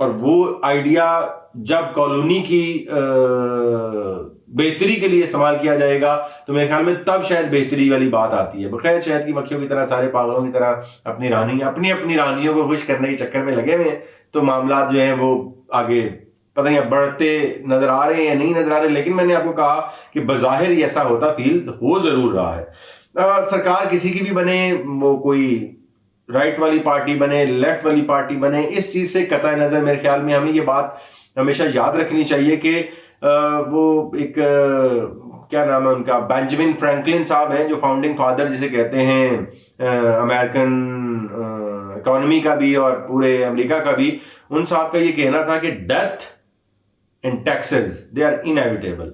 اور وہ آئیڈیا جب کالونی کی بہتری کے لیے استعمال کیا جائے گا تو میرے خیال میں تب شاید بہتری والی بات آتی ہے. بخیر شہد کی مکھیوں کی طرح سارے پاگلوں کی طرح اپنی رانیوں کو خوش کرنے کے چکر میں لگے ہوئے ہیں, تو معاملات جو ہیں وہ آگے پتہ نہیں بڑھتے نظر آ رہے ہیں یا نہیں نظر آ رہے. لیکن میں نے آپ کو کہا کہ بظاہر ایسا ہوتا فیل ہو ضرور رہا ہے. سرکار کسی کی بھی بنے, وہ کوئی رائٹ والی پارٹی بنے, لیفٹ والی پارٹی بنے, اس چیز سے قطع نظر میرے خیال میں ہمیں یہ بات ہمیشہ یاد رکھنی چاہیے کہ وہ ایک کیا نام ہے ان کا, بینجامن فرینکلن صاحب ہیں جو فاؤنڈنگ فادر جسے کہتے ہیں امریکن اکانومی کا بھی اور پورے امریکہ کا بھی. ان صاحب کا یہ کہنا تھا کہ death and taxes they are inevitable.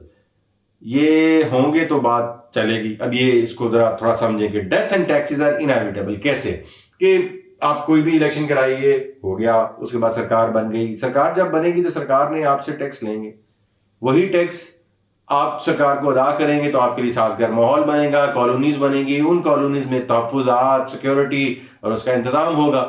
یہ ہوں گے تو بات چلے گی. اب یہ اس کو ذرا تھوڑا سمجھیں کہ death and taxes are inevitable کیسے, کہ آپ کوئی بھی الیکشن کرائیے, ہو گیا, اس کے بعد سرکار بن گئی. سرکار جب بنے گی تو سرکار نے آپ سے ٹیکس لیں گے, وہی ٹیکس آپ سرکار کو ادا کریں گے تو آپ کے لیے سازگار ماحول بنے گا, کالونیز بنے گی, ان کالونیز میں تحفظات, سیکیورٹی اور اس کا انتظام ہوگا.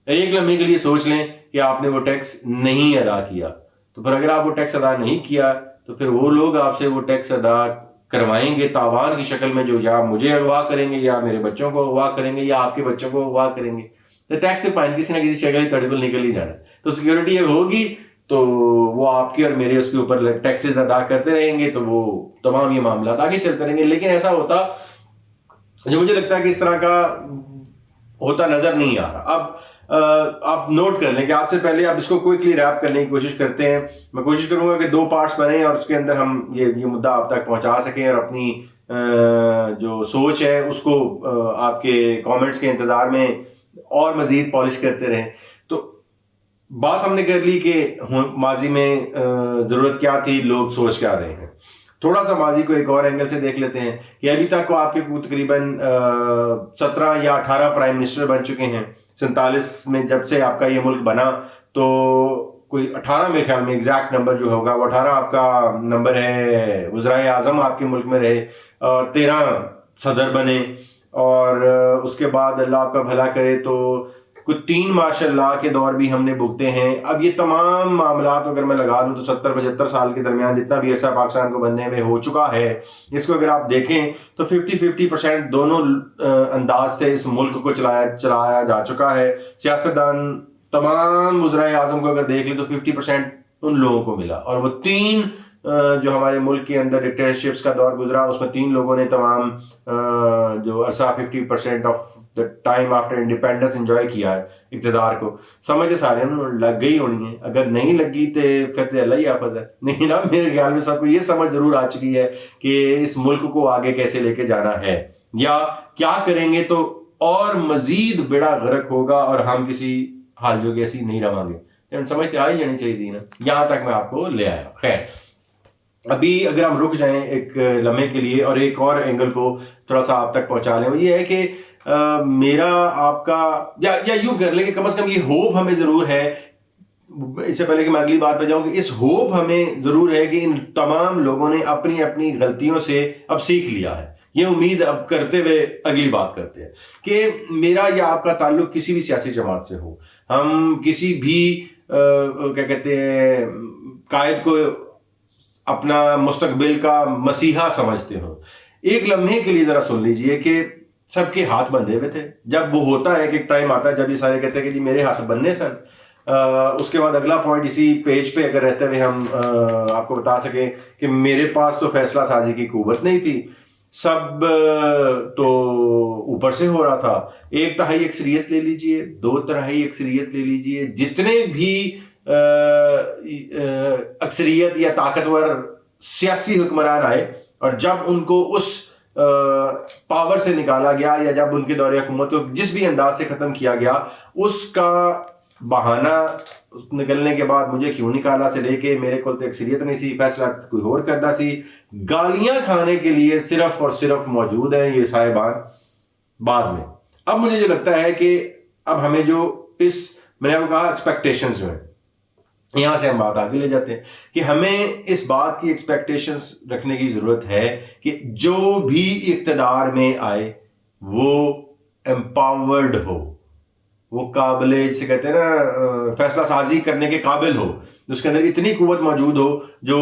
ایک لمحے کے لیے سوچ لیں کہ آپ نے وہ ٹیکس نہیں ادا کیا, تو پھر اگر آپ وہ ٹیکس ادا نہیں کیا تو پھر وہ لوگ آپ سے وہ ٹیکس ادا کروائیں گے تاوان کی شکل میں, جو یا مجھے اغوا کریں گے یا میرے بچوں کو اغوا کریں گے یا آپ کے بچوں کو اغوا کریں گے. تو ٹیکس سے پائن کسی نہ کسی شکل تڑے پر نکل ہی جانا. تو سیکیورٹی اگر ہوگی تو وہ آپ کے اور میرے اس کے اوپر ٹیکسز ادا کرتے رہیں گے, تو وہ تمام یہ معاملات آگے چلتے رہیں گے. لیکن ایسا ہوتا جو مجھے لگتا ہے کہ اس طرح کا ہوتا نظر نہیں آ رہا. اب آپ نوٹ کر لیں کہ آج سے پہلے آپ اس کو کوئکلی ریپ کرنے کی کوشش کرتے ہیں. میں کوشش کروں گا کہ 2 پارٹس بنیں اور اس کے اندر ہم یہ مدعا آپ تک پہنچا سکیں اور اپنی جو سوچ ہے اس کو آپ کے کامنٹس کے انتظار میں اور مزید پالش کرتے رہیں. تو بات ہم نے کر لی کہ ماضی میں ضرورت کیا تھی, لوگ سوچ کیا رہے ہیں. تھوڑا سا ماضی کو ایک اور اینگل سے دیکھ لیتے ہیں کہ ابھی تک کو آپ کے تقریباً 17 یا 18 پرائم منسٹر بن چکے ہیں. 47 میں جب سے آپ کا یہ ملک بنا تو کوئی 18 میرے خیال میں ایگزیکٹ نمبر جو ہوگا وہ 18 آپ کا نمبر ہے. وزرائے اعظم آپ کے ملک میں رہے, 13 صدر بنے, اور اس کے بعد اللہ آپ کا بھلا کرے تو کوئی 3 ماشاء اللہ کے دور بھی ہم نے بھگتے ہیں. اب یہ تمام معاملات اگر میں لگا لوں تو 70-75 سال کے درمیان جتنا بھی عرصہ پاکستان کو بننے میں ہو چکا ہے, اس کو اگر آپ دیکھیں تو 50% دونوں انداز سے اس ملک کو چلایا جا چکا ہے. سیاستدان تمام وزرائے اعظم کو اگر دیکھ لیں تو 50% ان لوگوں کو ملا, اور وہ 3 جو ہمارے ملک کے اندر ڈکٹیٹرشپس کا دور گزرا اس میں 3 لوگوں نے تمام جو عرصہ 50% of the time after independence enjoy کیا ہے اقتدار کو. سمجھے سارے لگ گئی ہونی ہے, اگر نہیں لگی تو پھر تو اللہ ہی حافظ ہے. نہیں نا, میرے خیال میں سب کو یہ سمجھ ضرور آ چکی ہے کہ اس ملک کو آگے کیسے لے کے جانا ہے, یا کیا کریں گے تو اور مزید بیڑا غرق ہوگا اور ہم کسی حال جو ایسی نہیں رواں گے. سمجھتے آ ہی جانی چاہیے تھی نا, یہاں تک میں آپ کو لے آیا. خیر, ابھی اگر ہم رک جائیں ایک لمحے کے لیے اور ایک اور اینگل کو تھوڑا سا آپ تک پہنچا لیں, وہ یہ ہے کہ میرا آپ کا یا یوں کر لیں کہ کم از کم یہ ہوپ ہمیں ضرور ہے, اس سے پہلے کہ میں اگلی بات پہ جاؤں, کہ اس ہوپ ہمیں ضرور ہے کہ ان تمام لوگوں نے اپنی اپنی غلطیوں سے اب سیکھ لیا ہے. یہ امید اب کرتے ہوئے اگلی بات کرتے ہیں کہ میرا یا آپ کا تعلق کسی بھی سیاسی جماعت سے ہو, ہم کسی بھی کیا کہتے ہیں قائد کو اپنا مستقبل کا مسیحا سمجھتے ہوں, ایک لمحے کے لیے ذرا سن لیجئے کہ سب کے ہاتھ بندھے ہوئے تھے. جب وہ ہوتا ہے کہ ایک ٹائم آتا ہے جب یہ سارے کہتے ہیں کہ جی میرے ہاتھ بننے سن, اس کے بعد اگلا پوائنٹ اسی پیج پہ اگر رہتے ہوئے ہم آپ کو بتا سکیں کہ میرے پاس تو فیصلہ سازی کی قوت نہیں تھی, سب تو اوپر سے ہو رہا تھا. 1/3 اکثریت لے لیجئے, 2/3 اکثریت لے لیجئے, جتنے بھی اکثریت یا طاقتور سیاسی حکمران آئے اور جب ان کو اس پاور سے نکالا گیا یا جب ان کے دور حکومت کو جس بھی انداز سے ختم کیا گیا, اس کا بہانہ نکلنے کے بعد مجھے کیوں نکالا سے لے کے میرے کو تو اکثریت نہیں سی, فیصلہ کوئی اور کرنا سی, گالیاں کھانے کے لیے صرف اور صرف موجود ہیں یہ صاحبان بعد میں. اب مجھے جو لگتا ہے کہ اب ہمیں جو اس میں نے آپ کو کہا ایکسپیکٹیشنز جو ہیں, یہاں سے ہم بات آگے لے جاتے ہیں کہ ہمیں اس بات کی ایکسپیکٹیشنز رکھنے کی ضرورت ہے کہ جو بھی اقتدار میں آئے وہ امپاورڈ ہو, وہ قابل جسے کہتے ہیں نا فیصلہ سازی کرنے کے قابل ہو، اس کے اندر اتنی قوت موجود ہو جو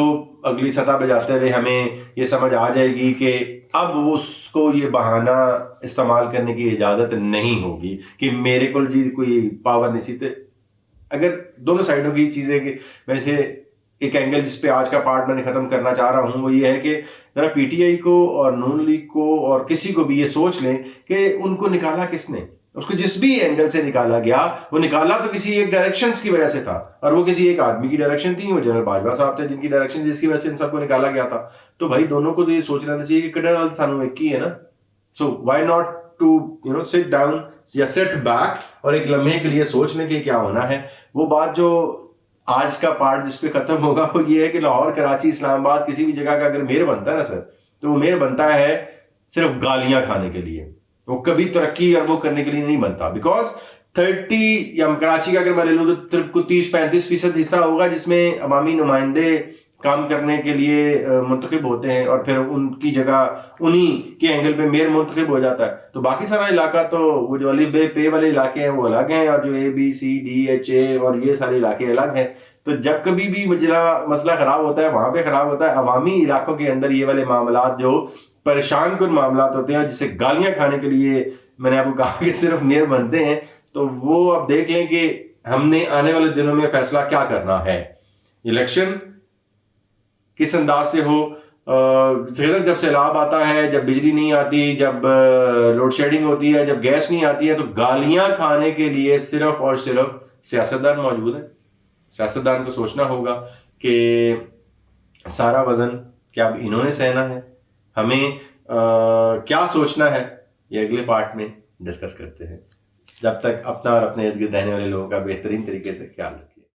اگلی سطح پہ جاتے ہوئے ہمیں یہ سمجھ آ جائے گی کہ اب اس کو یہ بہانہ استعمال کرنے کی اجازت نہیں ہوگی کہ میرے کو جی کوئی پاور نہیں سیتے. اگر دونوں سائڈوں کی چیزیں کہ ویسے ایک اینگل جس پہ آج کا پارٹ میں نے ختم کرنا چاہ رہا ہوں وہ یہ ہے کہ ذرا پی ٹی آئی کو اور نون لیگ کو اور کسی کو بھی یہ سوچ لیں کہ ان کو نکالا کس نے، اس کو جس بھی اینگل سے نکالا گیا وہ نکالا تو کسی ایک ڈائریکشنز کی وجہ سے تھا، اور وہ کسی ایک آدمی کی ڈائریکشن تھی، وہ جنرل باجوہ صاحب تھے جن کی ڈائریکشن جس کی وجہ سے ان سب کو نکالا گیا تھا. تو بھائی دونوں کو تو یہ سوچ لینا چاہیے کہ کڈن سانو ایک ہی ہے نا. So why not to sit down یا سیٹ بیک اور ایک لمحے کے لیے سوچ لیں کہ کیا ہونا ہے. وہ بات جو آج کا پارٹ جس پہ ختم ہوگا وہ یہ ہے کہ لاہور، کراچی، اسلام آباد کسی بھی جگہ کا اگر میئر بنتا ہے نا سر، تو وہ میئر بنتا ہے صرف گالیاں کھانے کے لیے، وہ کبھی ترقی اور وہ کرنے کے لیے نہیں بنتا. بیکاز 30 یا کراچی کا اگر میں لے لوں تو صرف 30-35% حصہ ہوگا جس میں عوامی نمائندے کام کرنے کے لیے منتخب ہوتے ہیں اور پھر ان کی جگہ انہی کے اینگل پہ میئر منتخب ہو جاتا ہے. تو باقی سارا علاقہ تو وہ جو الف بے پے والے علاقے ہیں وہ الگ ہیں، اور جو A B C D H A اور یہ سارے علاقے الگ ہیں. تو جب کبھی بھی مسئلہ خراب ہوتا ہے وہاں پہ خراب ہوتا ہے. عوامی علاقوں کے اندر یہ والے معاملات جو پریشان کن معاملات ہوتے ہیں جسے گالیاں کھانے کے لیے میں نے آپ کو کہا کہ صرف میئر بنتے ہیں، تو وہ اب دیکھ لیں کہ ہم نے آنے والے دنوں میں فیصلہ کیا کرنا ہے. الیکشن کس انداز سے ہو، جب سیلاب آتا ہے، جب بجلی نہیں آتی، جب لوڈ شیڈنگ ہوتی ہے، جب گیس نہیں آتی ہے، تو گالیاں کھانے کے لیے صرف اور صرف سیاستدان موجود ہیں. سیاستدان کو سوچنا ہوگا کہ سارا وزن کیا اب انہوں نے سہنا ہے، ہمیں کیا سوچنا ہے، یہ اگلے پارٹ میں ڈسکس کرتے ہیں. جب تک اپنا اور اپنے ارد گرد رہنے والے لوگوں کا بہترین طریقے سے خیال رکھیں.